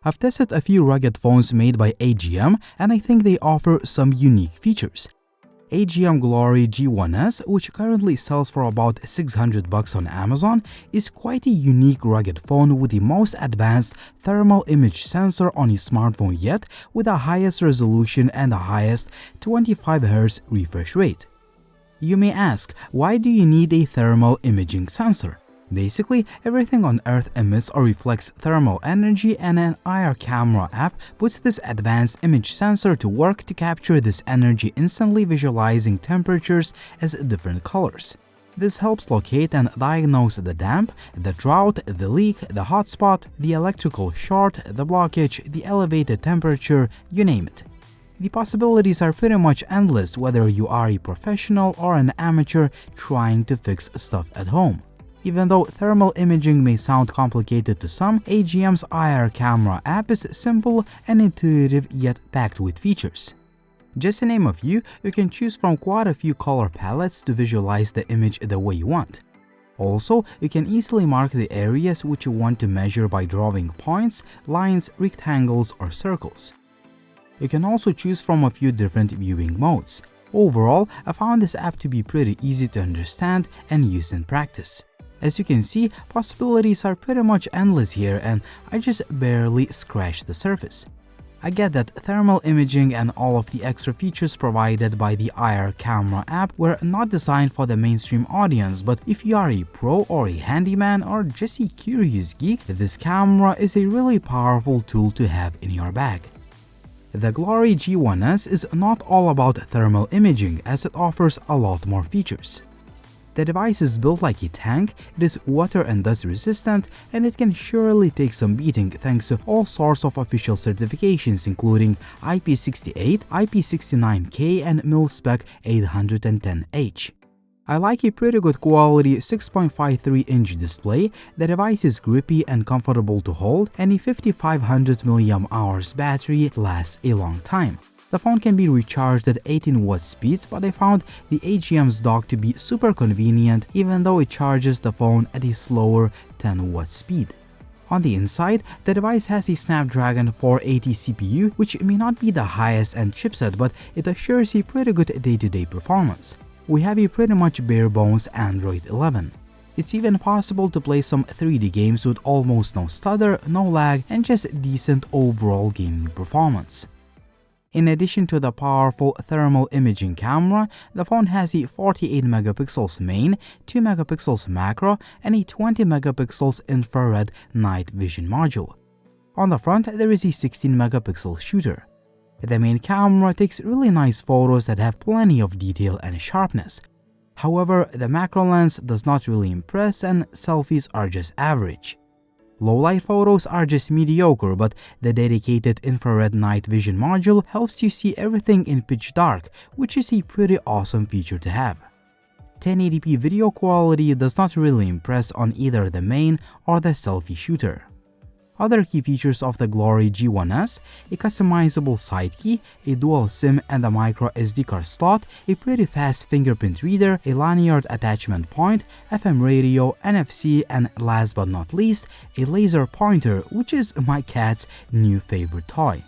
I've tested a few rugged phones made by AGM, and I think they offer some unique features. AGM Glory G1S, which currently sells for about $600 on Amazon, is quite a unique rugged phone with the most advanced thermal image sensor on a smartphone yet, with the highest resolution and the highest 25Hz refresh rate. You may ask, why do you need a thermal imaging sensor? Basically, everything on Earth emits or reflects thermal energy, and an IR camera app puts this advanced image sensor to work to capture this energy, instantly visualizing temperatures as different colors. This helps locate and diagnose the damp, the drought, the leak, the hotspot, the electrical short, the blockage, the elevated temperature, you name it. The possibilities are pretty much endless whether you are a professional or an amateur trying to fix stuff at home. Even though thermal imaging may sound complicated to some, AGM's IR camera app is simple and intuitive yet packed with features. Just to name a few, you can choose from quite a few color palettes to visualize the image the way you want. Also, you can easily mark the areas which you want to measure by drawing points, lines, rectangles, or circles. You can also choose from a few different viewing modes. Overall, I found this app to be pretty easy to understand and use in practice. As you can see, possibilities are pretty much endless here, and I just barely scratched the surface. I get that thermal imaging and all of the extra features provided by the IR camera app were not designed for the mainstream audience, but if you are a pro or a handyman or just a curious geek, this camera is a really powerful tool to have in your bag. The Glory G1S is not all about thermal imaging, as it offers a lot more features. The device is built like a tank, it is water and dust resistant, and it can surely take some beating thanks to all sorts of official certifications including IP68, IP69K, and mil-spec 810H. I like a pretty good quality 6.53-inch display, the device is grippy and comfortable to hold, and a 5500 mAh battery lasts a long time. The phone can be recharged at 18-watt speeds, but I found the AGM's dock to be super convenient even though it charges the phone at a slower 10-watt speed. On the inside, the device has a Snapdragon 480 CPU, which may not be the highest-end chipset, but it assures a pretty good day-to-day performance. We have a pretty much bare-bones Android 11. It's even possible to play some 3D games with almost no stutter, no lag, and just decent overall gaming performance. In addition to the powerful thermal imaging camera, the phone has a 48 megapixels main, 2 megapixels macro, and a 20 megapixels infrared night vision module. On the front, there is a 16 megapixel shooter. The main camera takes really nice photos that have plenty of detail and sharpness. However, the macro lens does not really impress, and selfies are just average. Low-light photos are just mediocre, but the dedicated infrared night vision module helps you see everything in pitch dark, which is a pretty awesome feature to have. 1080p video quality does not really impress on either the main or the selfie shooter. Other key features of the Glory G1S: a customizable side key, a dual SIM and a micro SD card slot, a pretty fast fingerprint reader, a lanyard attachment point, FM radio, NFC, and last but not least, a laser pointer, which is my cat's new favorite toy.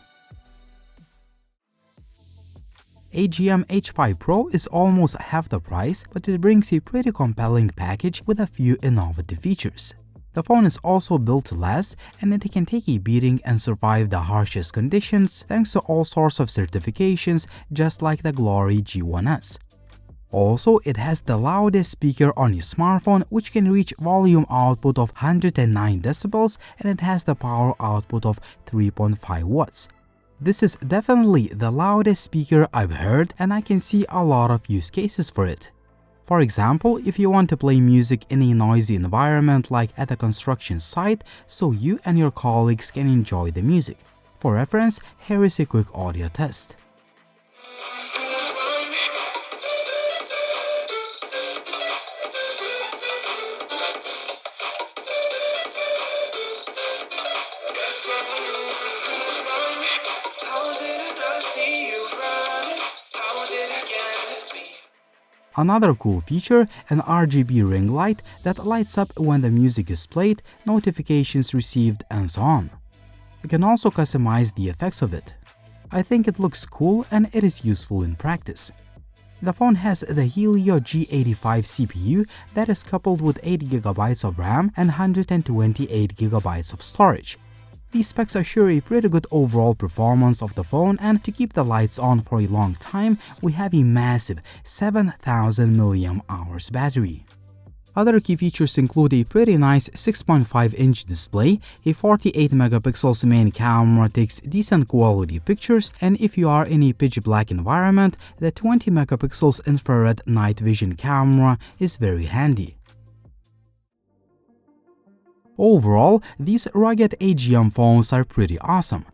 AGM H5 Pro is almost half the price, but it brings a pretty compelling package with a few innovative features. The phone is also built to last, and it can take a beating and survive the harshest conditions thanks to all sorts of certifications, just like the Glory G1S. Also, it has the loudest speaker on your smartphone, which can reach volume output of 109 decibels, and it has the power output of 3.5 watts. This is definitely the loudest speaker I've heard, and I can see a lot of use cases for it. For example, if you want to play music in a noisy environment like at a construction site, so you and your colleagues can enjoy the music. For reference, here is a quick audio test. Another cool feature, an RGB ring light that lights up when the music is played, notifications received, and so on. You can also customize the effects of it. I think it looks cool and it is useful in practice. The phone has the Helio G85 CPU that is coupled with 8GB of RAM and 128GB of storage. These specs assure a pretty good overall performance of the phone, and to keep the lights on for a long time, we have a massive 7000 mAh battery. Other key features include a pretty nice 6.5-inch display, a 48MP main camera takes decent quality pictures, and if you are in a pitch-black environment, the 20MP infrared night vision camera is very handy. Overall, these rugged AGM phones are pretty awesome.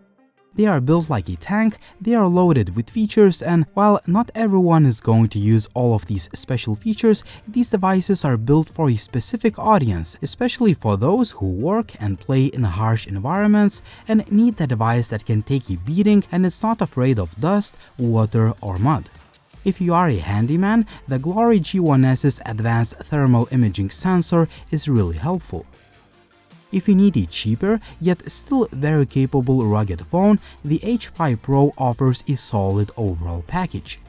They are built like a tank, they are loaded with features, and while not everyone is going to use all of these special features, these devices are built for a specific audience, especially for those who work and play in harsh environments and need a device that can take a beating and is not afraid of dust, water, or mud. If you are a handyman, the Glory G1S's advanced thermal imaging sensor is really helpful. If you need a cheaper, yet still very capable rugged phone, the H5 Pro offers a solid overall package.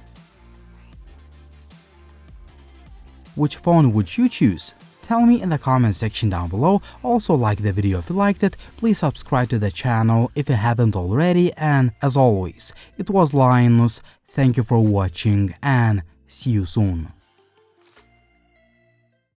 Which phone would you choose? Tell me in the comment section down below. Also, like the video if you liked it, please subscribe to the channel if you haven't already, and as always, it was Linus, thank you for watching and see you soon.